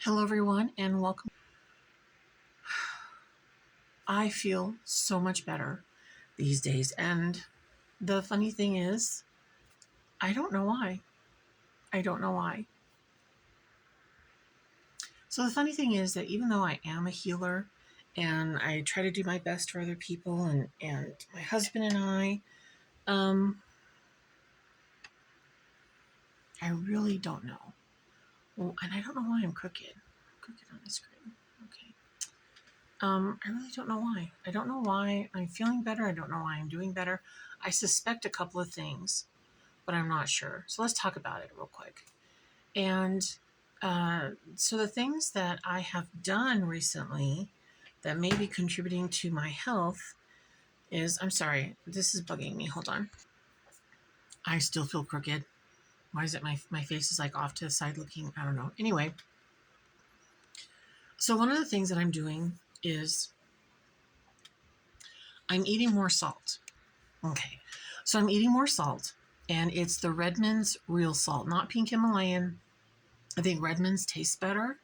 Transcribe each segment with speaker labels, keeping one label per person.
Speaker 1: Hello, everyone, and welcome. I feel so much better these days, and the funny thing is, I don't know why. I don't know why. So, the funny thing is that even though I am a healer and I try to do my best for other people, and my husband and um, I really don't know. Well, and I don't know why I'm crooked. Crooked on the screen. Okay. I really don't know why. I don't know why I'm feeling better. I don't know why I'm doing better. I suspect a couple of things, but I'm not sure. So let's talk about it real quick. And so the things that I have done recently that may be contributing to my health is, I'm sorry, this is bugging me. Hold on. I still feel crooked. Why is it my face is like off to the side looking? I don't know. Anyway, so one of the things that I'm doing is I'm eating more salt. Okay. So I'm eating more salt, and it's the Redmond's real salt, not pink Himalayan. I think Redmond's tastes better.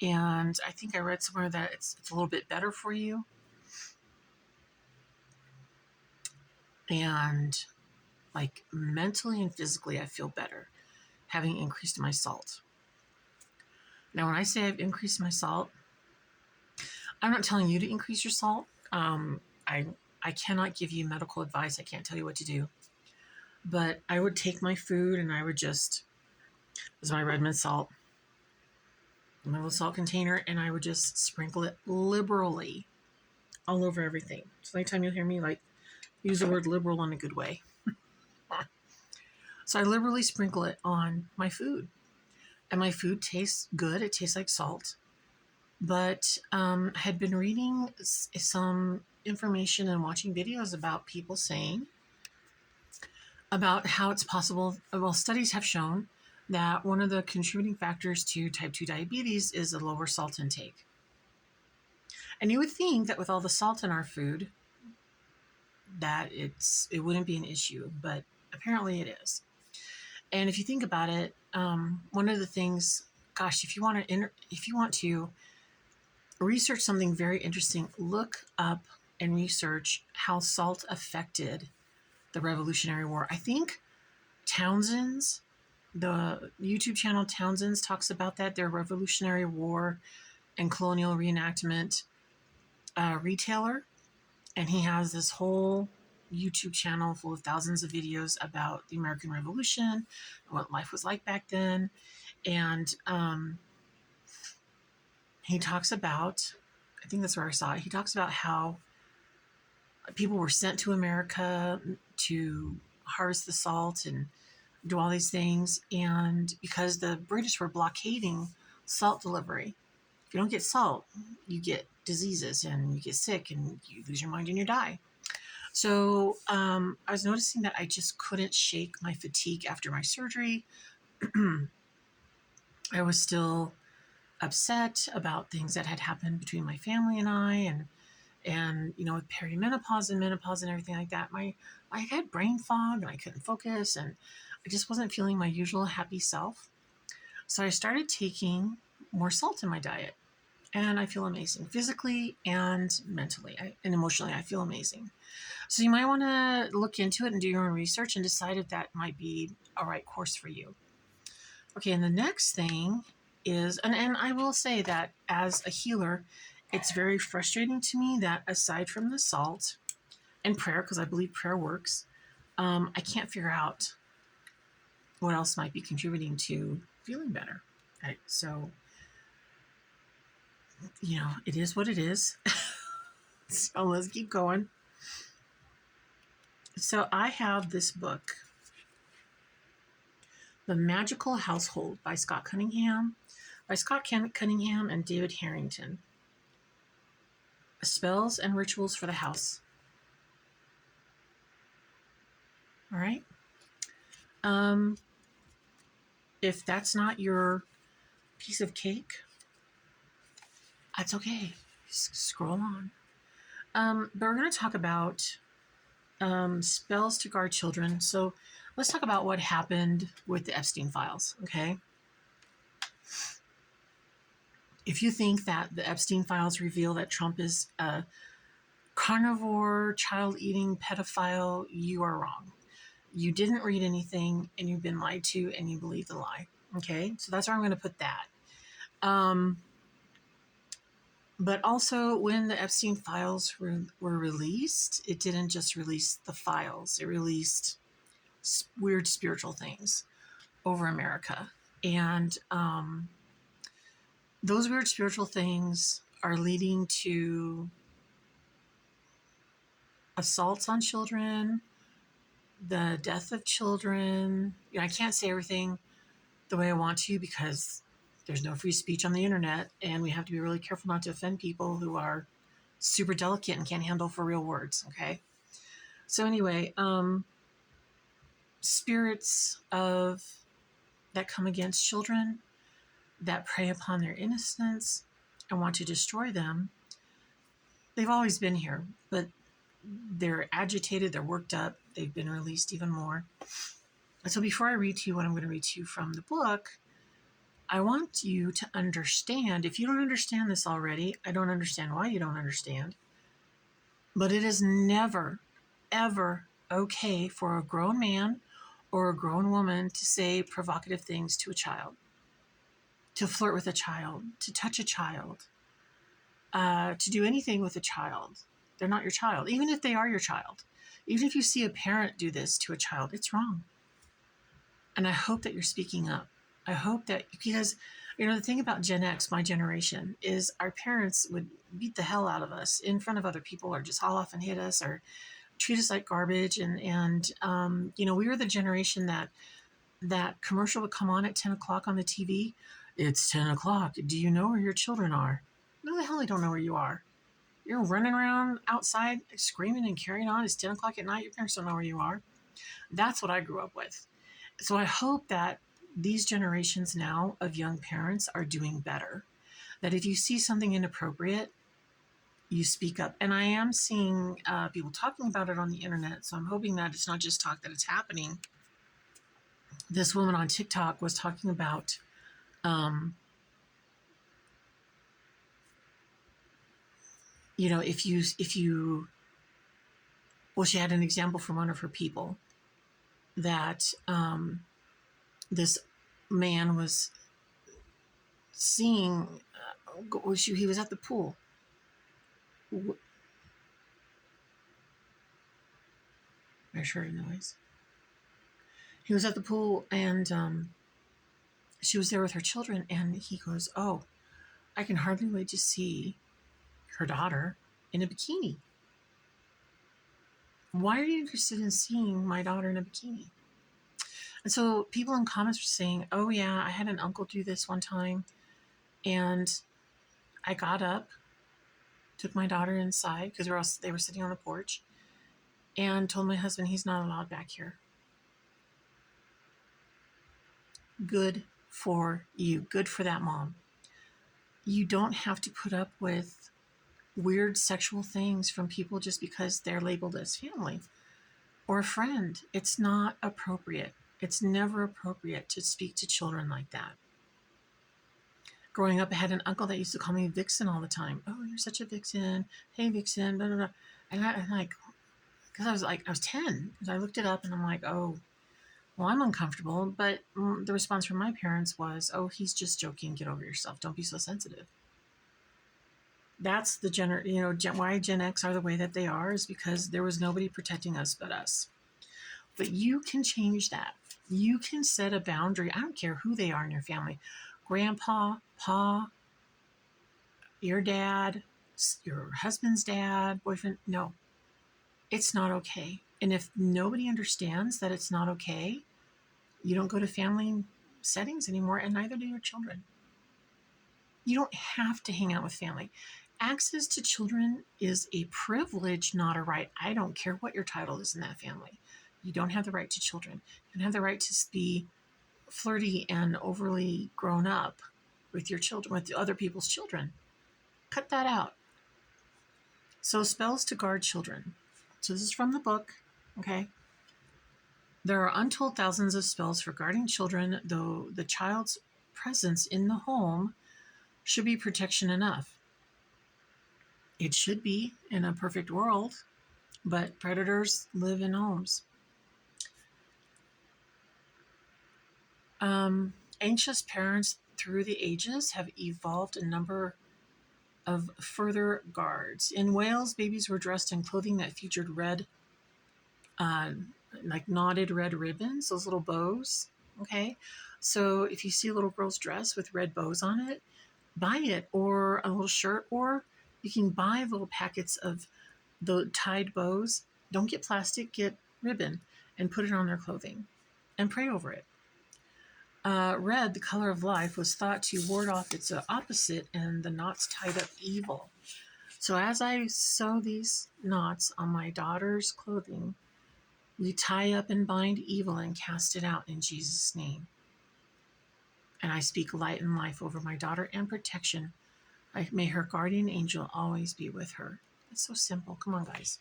Speaker 1: And I think I read somewhere that it's a little bit better for you. And like mentally and physically, I feel better having increased my salt. Now, when I say I've increased my salt, I'm not telling you to increase your salt. I cannot give you medical advice. I can't tell you what to do. But I would take my food and I would just, this is my Redmond salt, my little salt container, and I would just sprinkle it liberally all over everything. So anytime you'll hear me like use the word liberal in a good way. So I liberally sprinkle it on my food. And my food tastes good. It tastes like salt. But I had been reading some information and watching videos about people saying about how it's possible. Well, studies have shown that one of the contributing factors to type 2 diabetes is a lower salt intake. And you would think that with all the salt in our food, that it wouldn't be an issue, but apparently it is. And if you think about it, one of the things, gosh, if you want to research something very interesting, look up and research how salt affected the Revolutionary War. I think Townsend's, the YouTube channel Townsend's, talks about that. Their Revolutionary War and colonial reenactment retailer, and he has this whole YouTube channel full of thousands of videos about the American Revolution, what life was like back then. And he talks about, I think that's where I saw it, he talks about how people were sent to America to harvest the salt and do all these things. And because the British were blockading salt delivery, if you don't get salt, you get diseases and you get sick and you lose your mind and you die. So I was noticing that I just couldn't shake my fatigue after my surgery. I was still upset about things that had happened between my family and I, and with perimenopause and menopause and everything like that, I had brain fog and I couldn't focus, and I just wasn't feeling my usual happy self. So I started taking more salt in my diet, and I feel amazing physically and mentally and emotionally. I feel amazing. So you might want to look into it and do your own research and decide if that might be a right course for you. Okay, and the next thing is, and I will say that as a healer, it's very frustrating to me that aside from the salt and prayer, because I believe prayer works, I can't figure out what else might be contributing to feeling better. Right? So, it is what it is. So let's keep going. So I have this book, The Magical Household by Scott Cunningham and David Harrington. Spells and Rituals for the House. All right. If that's not your piece of cake, that's okay. Scroll on. But we're going to talk about spells to guard children. So let's talk about what happened with the Epstein files, okay? If you think that the Epstein files reveal that Trump is a carnivore, child-eating pedophile, you are wrong. You didn't read anything, and you've been lied to, and you believe the lie. Okay, so that's where I'm going to put that. But also, when the Epstein files were released, it didn't just release the files, it released weird spiritual things over America. And those weird spiritual things are leading to assaults on children, the death of children. You know, I can't say everything the way I want to because there's no free speech on the internet, and we have to be really careful not to offend people who are super delicate and can't handle for real words. Okay. So anyway, spirits of that come against children, that prey upon their innocence and want to destroy them, they've always been here, but they're agitated, they're worked up, they've been released even more. And so before I read to you what I'm going to read to you from the book, I want you to understand, if you don't understand this already, I don't understand why you don't understand, but it is never, ever okay for a grown man or a grown woman to say provocative things to a child, to flirt with a child, to touch a child, to do anything with a child. They're not your child, even if they are your child. Even if you see a parent do this to a child, it's wrong. And I hope that you're speaking up. I hope that, because, you know, the thing about Gen X, my generation, is our parents would beat the hell out of us in front of other people, or just haul off and hit us, or treat us like garbage. And you know, we were the generation that commercial would come on at 10 o'clock on the TV. It's 10 o'clock. Do you know where your children are? No, the hell I don't know where you are. You're running around outside screaming and carrying on. It's 10 o'clock at night. Your parents don't know where you are. That's what I grew up with. So I hope that these generations now of young parents are doing better. That if you see something inappropriate, you speak up. And I am seeing people talking about it on the internet. So I'm hoping that it's not just talk, that it's happening. This woman on TikTok was talking about you know, if you, well, she had an example from one of her people that this man was seeing, he was at the pool. There's her noise. He was at the pool, and she was there with her children, and he goes, "Oh, I can hardly wait to see her daughter in a bikini. Why are you interested in seeing my daughter in a bikini?" And so people in comments were saying, "Oh yeah, I had an uncle do this one time, and I got up, took my daughter inside because they were sitting on the porch, and told my husband he's not allowed back here." Good for you. Good for that mom. You don't have to put up with weird sexual things from people just because they're labeled as family or a friend. It's not appropriate. It's never appropriate to speak to children like that. Growing up, I had an uncle that used to call me Vixen all the time. "Oh, you're such a Vixen. Hey, Vixen, blah, blah, blah." And I'm like, because I was 10. I looked it up and I'm like, oh, well, I'm uncomfortable. But the response from my parents was, "Oh, he's just joking. Get over yourself. Don't be so sensitive." That's the why Gen X are the way that they are, is because there was nobody protecting us but us. But you can change that. You can set a boundary. I don't care who they are in your family. Grandpa, pa, your dad, your husband's dad, boyfriend. No, it's not okay. And if nobody understands that it's not okay, you don't go to family settings anymore, and neither do your children. You don't have to hang out with family. Access to children is a privilege, not a right. I don't care what your title is in that family. You don't have the right to children. You don't have the right to be flirty and overly grown up with your children, with other people's children. Cut that out. So, spells to guard children. So this is from the book, okay? There are untold thousands of spells for guarding children, though the child's presence in the home should be protection enough. It should be in a perfect world, but predators live in homes. Anxious parents through the ages have evolved a number of further guards. In Wales, babies were dressed in clothing that featured red, uh, like knotted red ribbons, those little bows. Okay. So if you see a little girl's dress with red bows on it, buy it, or a little shirt, or you can buy little packets of the tied bows. Don't get plastic, get ribbon and put it on their clothing and pray over it. Red, the color of life, was thought to ward off its opposite, and the knots tied up evil. So as I sew these knots on my daughter's clothing, we tie up and bind evil and cast it out in Jesus' name. And I speak light and life over my daughter and protection. May her guardian angel always be with her. It's so simple. Come on, guys.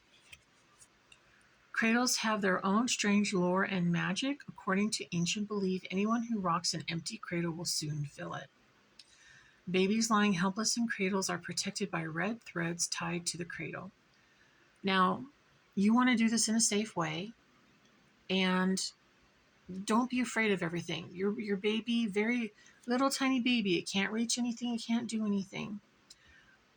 Speaker 1: Cradles have their own strange lore and magic. According to ancient belief, anyone who rocks an empty cradle will soon fill it. Babies lying helpless in cradles are protected by red threads tied to the cradle. Now, you want to do this in a safe way, and don't be afraid of everything. Your baby, very little tiny baby, it can't reach anything, it can't do anything.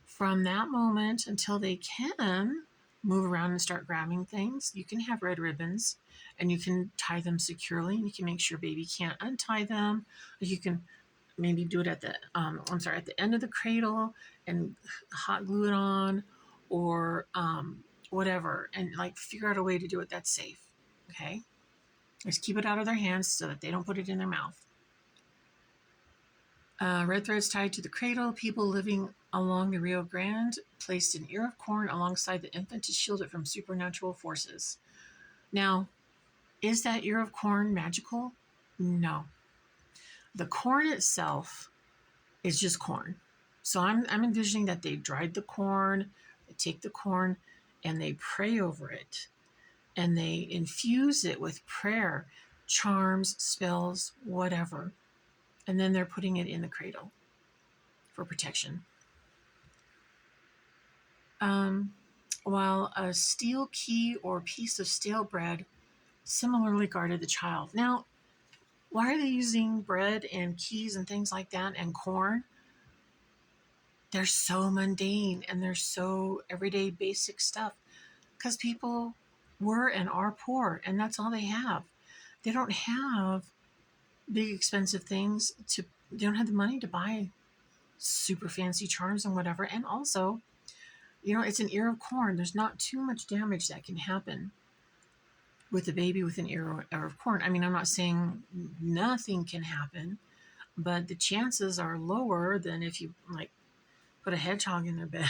Speaker 1: From that moment until they can move around and start grabbing things, you can have red ribbons and you can tie them securely, and you can make sure baby can't untie them. You can maybe do it at the at the end of the cradle and hot glue it on, or whatever, and like figure out a way to do it that's safe. Okay, just keep it out of their hands so that they don't put it in their mouth. Red threads tied to the cradle. People living along the Rio Grande placed an ear of corn alongside the infant to shield it from supernatural forces. Now, is that ear of corn magical? No. The corn itself is just corn. So I'm envisioning that they dried the corn, they take the corn, and they pray over it. And they infuse it with prayer, charms, spells, whatever. And then they're putting it in the cradle for protection. While a steel key or piece of stale bread similarly guarded the child. Now, why are they using bread and keys and things like that and corn? They're so mundane and they're so everyday basic stuff because people were and are poor, and that's all they have. They don't have big expensive things they don't have the money to buy super fancy charms and whatever. And also, it's an ear of corn. There's not too much damage that can happen with a baby with an ear of corn. I mean, I'm not saying nothing can happen, but the chances are lower than if you like put a hedgehog in their bed.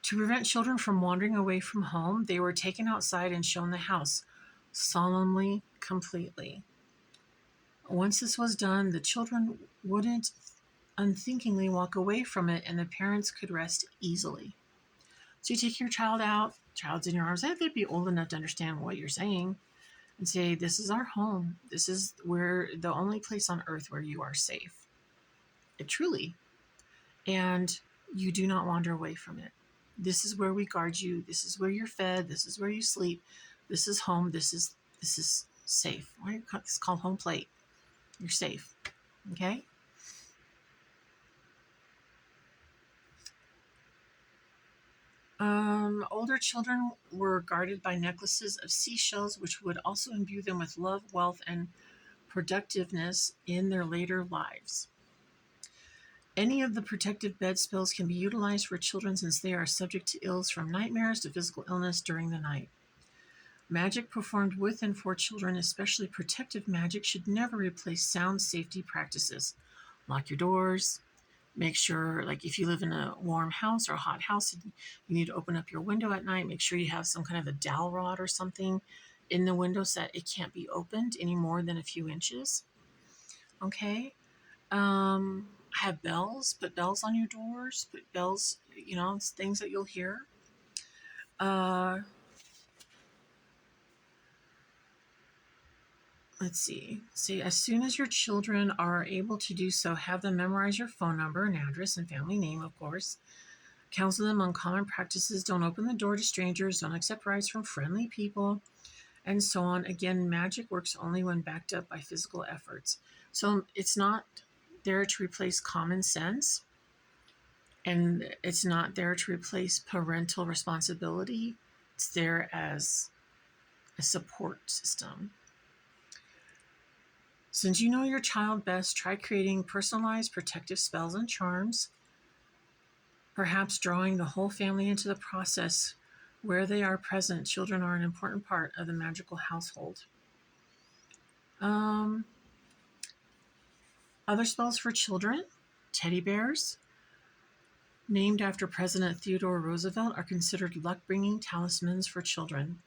Speaker 1: To prevent children from wandering away from home, they were taken outside and shown the house, solemnly, completely. Once this was done, the children wouldn't unthinkingly walk away from it, and the parents could rest easily. So you take your child out, child's in your arms, they'd be old enough to understand what you're saying, and say, this is our home. This is the only place on earth where you are safe. Truly. And you do not wander away from it. This is where we guard you. This is where you're fed. This is where you sleep. This is home. This is safe. It's called home plate. You're safe. Okay? Older children were guarded by necklaces of seashells, which would also imbue them with love, wealth, and productiveness in their later lives. Any of the protective bed spells can be utilized for children since they are subject to ills from nightmares to physical illness during the night. Magic performed with and for children, especially protective magic, should never replace sound safety practices. Lock your doors. Make sure, like if you live in a warm house or a hot house, you need to open up your window at night. Make sure you have some kind of a dowel rod or something in the window so that it can't be opened any more than a few inches. Okay? Have bells. Put bells on your doors. Put bells, it's things that you'll hear. let's see. See, as soon as your children are able to do so, have them memorize your phone number and address and family name, of course. Counsel them on common practices. Don't open the door to strangers. Don't accept rides from friendly people, and so on. Again, magic works only when backed up by physical efforts. So it's not there to replace common sense, and it's not there to replace parental responsibility. It's there as a support system. Since you know your child best, try creating personalized protective spells and charms, perhaps drawing the whole family into the process. Where they are present, children are an important part of the magical household. Other spells for children: teddy bears, named after President Theodore Roosevelt, are considered luck-bringing talismans for children.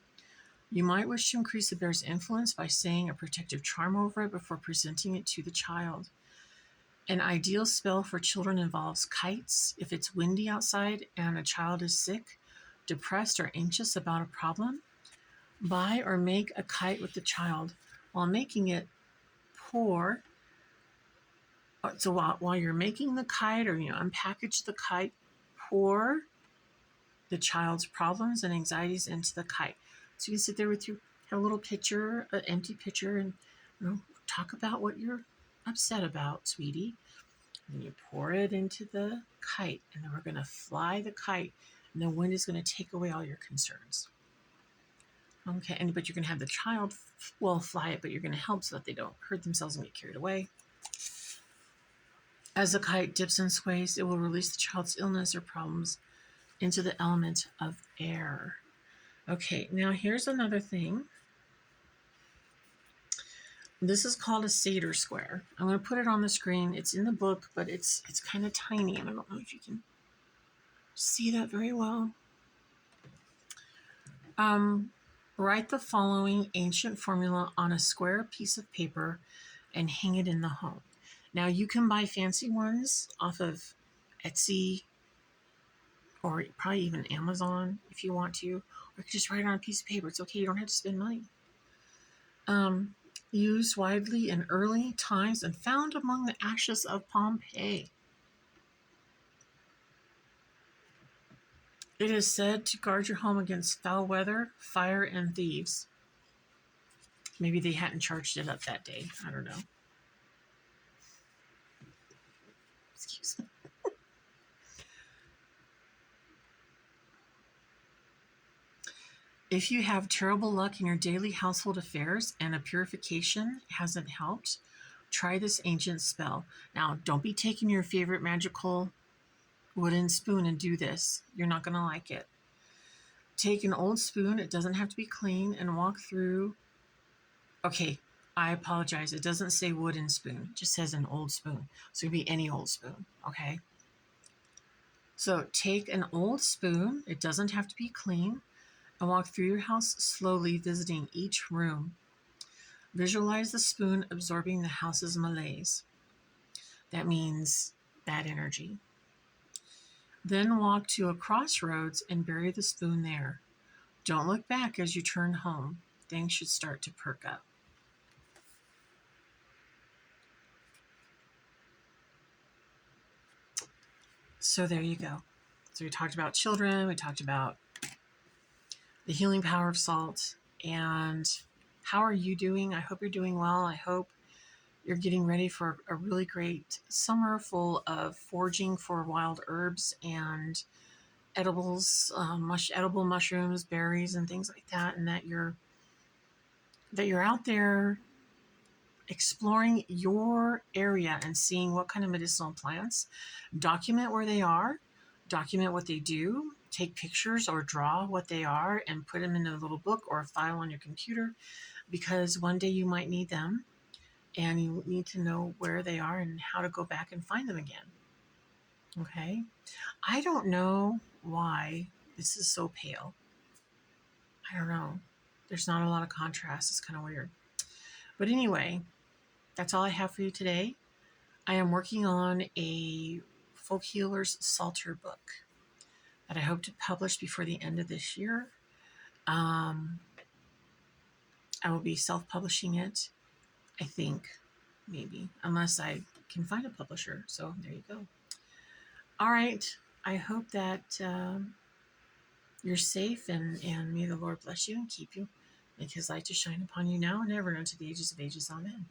Speaker 1: You might wish to increase the bear's influence by saying a protective charm over it before presenting it to the child. An ideal spell for children involves kites. If it's windy outside and a child is sick, depressed, or anxious about a problem, buy or make a kite with the child. While making it, pour. So while you're making the kite, or unpackage the kite, pour the child's problems and anxieties into the kite. So you can sit there with have a little pitcher, an empty pitcher, and talk about what you're upset about, sweetie. And you pour it into the kite, and then we're going to fly the kite, and the wind is going to take away all your concerns. Okay, but you're going to have the child, fly it, but you're going to help so that they don't hurt themselves and get carried away. As the kite dips and sways, it will release the child's illness or problems into the element of air. Okay, now here's another thing. This is called a Seder square. I'm going to put it on the screen. It's in the book, but it's kind of tiny, and I don't know if you can see that very well. Write the following ancient formula on a square piece of paper and hang it in the home. Now, you can buy fancy ones off of Etsy or probably even Amazon if you want to, or you can just write it on a piece of paper. It's okay. You don't have to spend money. Used widely in early times and found among the ashes of Pompeii. It is said to guard your home against foul weather, fire, and thieves. Maybe they hadn't charged it up that day. I don't know. Excuse me. If you have terrible luck in your daily household affairs and a purification hasn't helped, try this ancient spell. Now, don't be taking your favorite magical wooden spoon and do this. You're not going to like it. Take an old spoon. It doesn't have to be clean, and walk through. Okay, I apologize. It doesn't say wooden spoon. It just says an old spoon. So it could be any old spoon, okay? So take an old spoon. It doesn't have to be clean. And walk through your house slowly, visiting each room. Visualize the spoon absorbing the house's malaise. That means bad energy. Then walk to a crossroads and bury the spoon there. Don't look back as you turn home. Things should start to perk up. So there you go. So we talked about children. We talked about the healing power of salt. And how are you doing? I hope you're doing well. I hope you're getting ready for a really great summer full of foraging for wild herbs and edibles, edible mushrooms, berries, and things like that, and that you're out there exploring your area and seeing what kind of medicinal plants. Document where they are, document what they do, take pictures or draw what they are and put them in a little book or a file on your computer, because one day you might need them and you need to know where they are and how to go back and find them again. Okay? I don't know why this is so pale. I don't know. There's not a lot of contrast. It's kind of weird. But anyway, that's all I have for you today. I am working on a Folk Healers Psalter book that I hope to publish before the end of this year. I will be self-publishing it. I think, maybe, unless I can find a publisher. So there you go. All right. I hope that you're safe, and may the Lord bless you and keep you. Make his light to shine upon you now and ever, and unto the ages of ages. Amen.